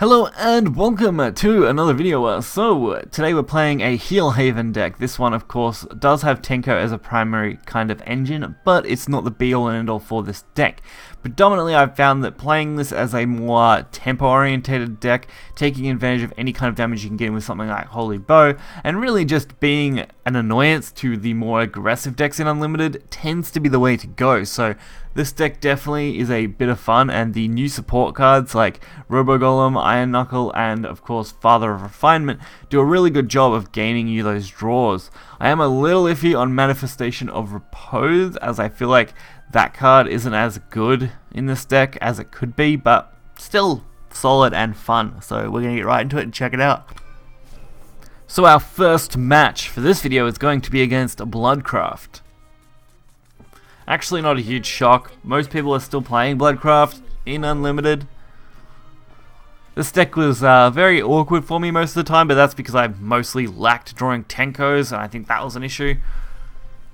Hello and welcome to another video. So today we're playing a Heal Haven deck. This one of course does have Tenko as a primary kind of engine, but it's not the be all and end all for this deck. Predominantly I've found that playing this as a more tempo orientated deck, taking advantage of any kind of damage you can get in with something like Holy Bow, and really just being an annoyance to the more aggressive decks in Unlimited tends to be the way to go. So this deck definitely is a bit of fun, and the new support cards like Robogolem, Iron Knuckle, and of course Father of Refinement do a really good job of gaining you those draws. I am a little iffy on Manifestation of Repose, as I feel like that card isn't as good in this deck as it could be, but still solid and fun. So we're going to get right into it and check it out. So our first match for this video is going to be against Bloodcraft. Actually not a huge shock, most people are still playing Bloodcraft in Unlimited. This deck was very awkward for me most of the time, but that's because I mostly lacked drawing Tenkos, and I think that was an issue.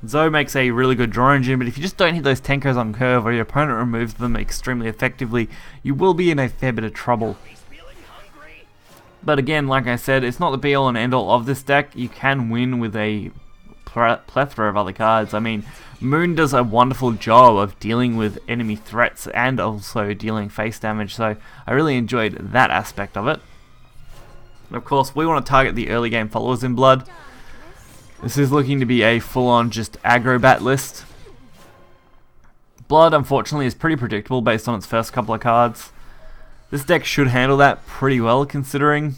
Zoe makes a really good draw engine, but if you just don't hit those Tenkos on curve or your opponent removes them extremely effectively, you will be in a fair bit of trouble. But again, like I said, it's not the be all and end all of this deck. You can win with a plethora of other cards. I mean, Moon does a wonderful job of dealing with enemy threats and also dealing face damage, so I really enjoyed that aspect of it. And of course, we want to target the early game followers in Blood. This is looking to be a full-on just aggro bat list. Blood, unfortunately, is pretty predictable based on its first couple of cards. This deck should handle that pretty well, considering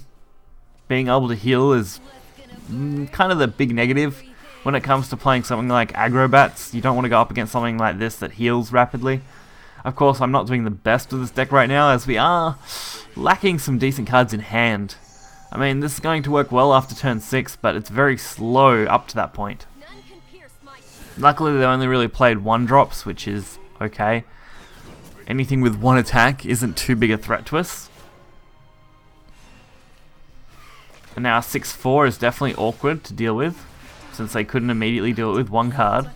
being able to heal is kind of the big negative when it comes to playing something like aggro bats. You don't want to go up against something like this that heals rapidly. Of course, I'm not doing the best with this deck right now, as we are lacking some decent cards in hand. I mean, this is going to work well after turn 6, but it's very slow up to that point. Luckily, they only really played 1-drops, which is okay. Anything with 1 attack isn't too big a threat to us. And now 6-4 is definitely awkward to deal with, since they couldn't immediately do it with 1 card.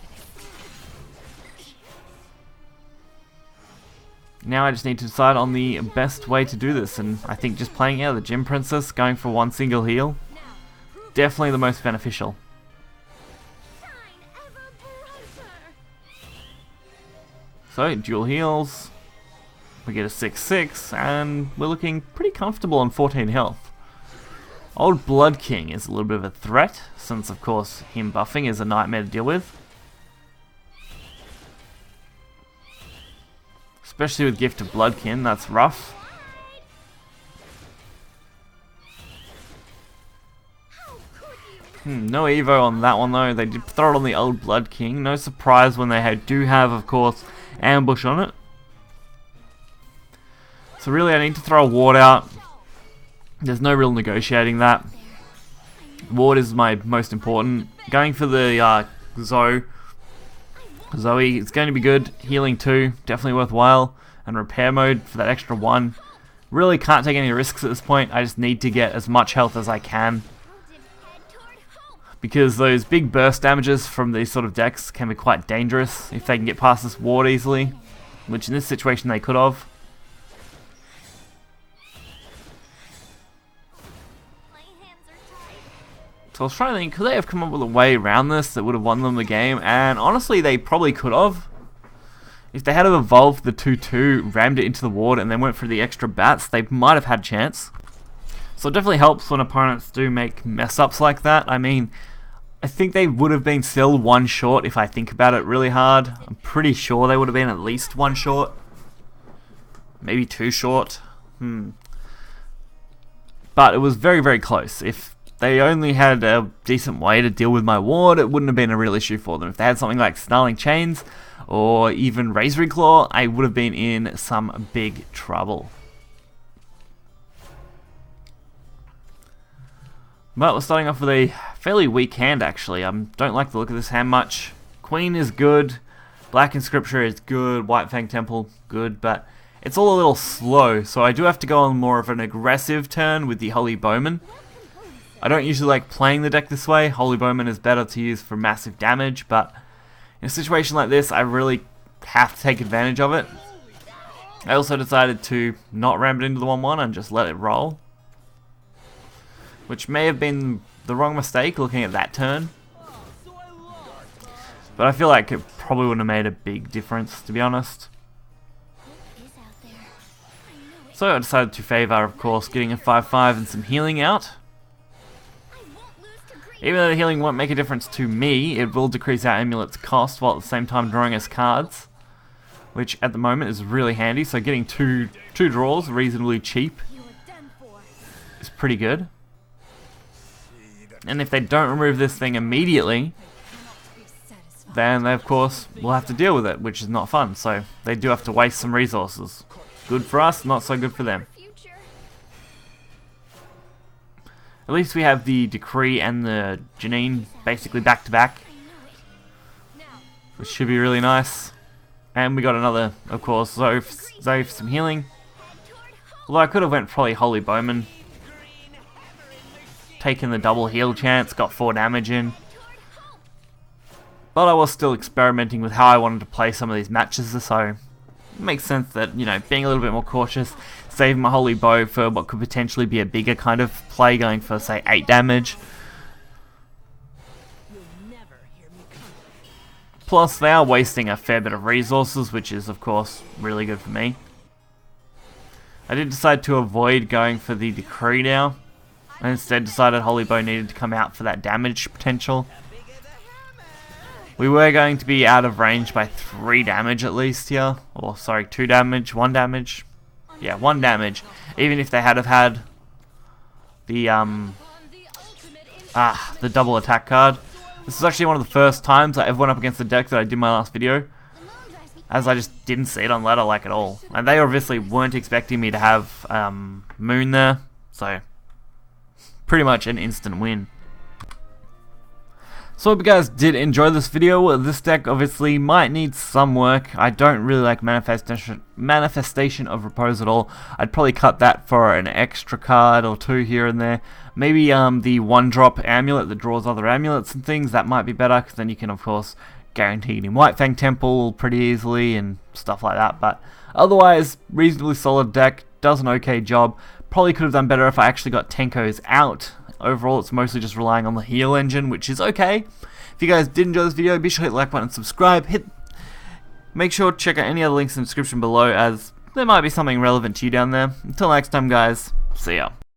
Now I just need to decide on the best way to do this, and I think just playing out the Gym Princess, going for 1 single heal, definitely the most beneficial. So, dual heals, we get a 6-6, and we're looking pretty comfortable on 14 health. Old Blood King is a little bit of a threat, since of course him buffing is a nightmare to deal with. Especially with Gift of Bloodkin, that's rough. No Evo on that one though, they did throw it on the old Blood King. No surprise when they do have, of course, Ambush on it. So really I need to throw a ward out. There's no real negotiating that. Ward is my most important. Going for the Zoe is going to be good. Healing 2, definitely worthwhile. And repair mode for that extra 1. Really can't take any risks at this point. I just need to get as much health as I can, because those big burst damages from these sort of decks can be quite dangerous if they can get past this ward easily, which in this situation they could have. So I was trying to think, could they have come up with a way around this that would have won them the game? And honestly, they probably could have. If they had evolved the 2-2, rammed it into the ward, and then went for the extra bats, they might have had a chance. So it definitely helps when opponents do make mess-ups like that. I mean, I think they would have been still 1 short if I think about it really hard. I'm pretty sure they would have been at least 1 short. Maybe 2 short. But it was very, very close. If they only had a decent way to deal with my ward, it wouldn't have been a real issue for them. If they had something like Snarling Chains or even Razor Claw, I would have been in some big trouble. But we're starting off with a fairly weak hand actually. I don't like the look of this hand much. Queen is good, Black Inscripture is good, White Fang Temple good, but it's all a little slow, so I do have to go on more of an aggressive turn with the Holy Bowman. I don't usually like playing the deck this way. Holy Bowman is better to use for massive damage, but in a situation like this, I really have to take advantage of it. I also decided to not ram it into the 1-1 and just let it roll, which may have been the wrong mistake looking at that turn. But I feel like it probably wouldn't have made a big difference, to be honest. So I decided to favour, of course, getting a 5-5 and some healing out. Even though the healing won't make a difference to me, it will decrease our amulet's cost while at the same time drawing us cards, which at the moment is really handy. So getting two draws reasonably cheap is pretty good. And if they don't remove this thing immediately, then they of course will have to deal with it, which is not fun. So they do have to waste some resources. Good for us, not so good for them. At least we have the Decree and the Janine basically back to back, which should be really nice. And we got another, of course, Zoe for some healing. Although I could have went probably Holy Bowman, taken the double heal chance, got 4 damage in. But I was still experimenting with how I wanted to play some of these matches, so it makes sense that, you know, being a little bit more cautious, saving my Holy Bow for what could potentially be a bigger kind of play, going for, say, 8 damage. Plus, they are wasting a fair bit of resources, which is, of course, really good for me. I did decide to avoid going for the Decree now. I instead decided Holy Bow needed to come out for that damage potential. We were going to be out of range by 3 damage at least here. Or, sorry, 2 damage, 1 damage. Yeah, 1 damage. Even if they had have had the double attack card. This is actually one of the first times I ever went up against the deck that I did in my last video, as I just didn't see it on ladder like at all. And they obviously weren't expecting me to have Moon there, so pretty much an instant win. So I hope you guys did enjoy this video. This deck obviously might need some work. I don't really like Manifestation of Repose at all. I'd probably cut that for an extra card or 2 here and there. Maybe the 1-drop amulet that draws other amulets and things, that might be better, because then you can of course guarantee it in White Fang Temple pretty easily and stuff like that. But otherwise, reasonably solid deck, does an okay job. Probably could have done better if I actually got Tenkos out. Overall, it's mostly just relying on the heal engine, which is okay. If you guys did enjoy this video, be sure to hit the like button and subscribe. Make sure to check out any other links in the description below, as there might be something relevant to you down there. Until next time, guys, see ya.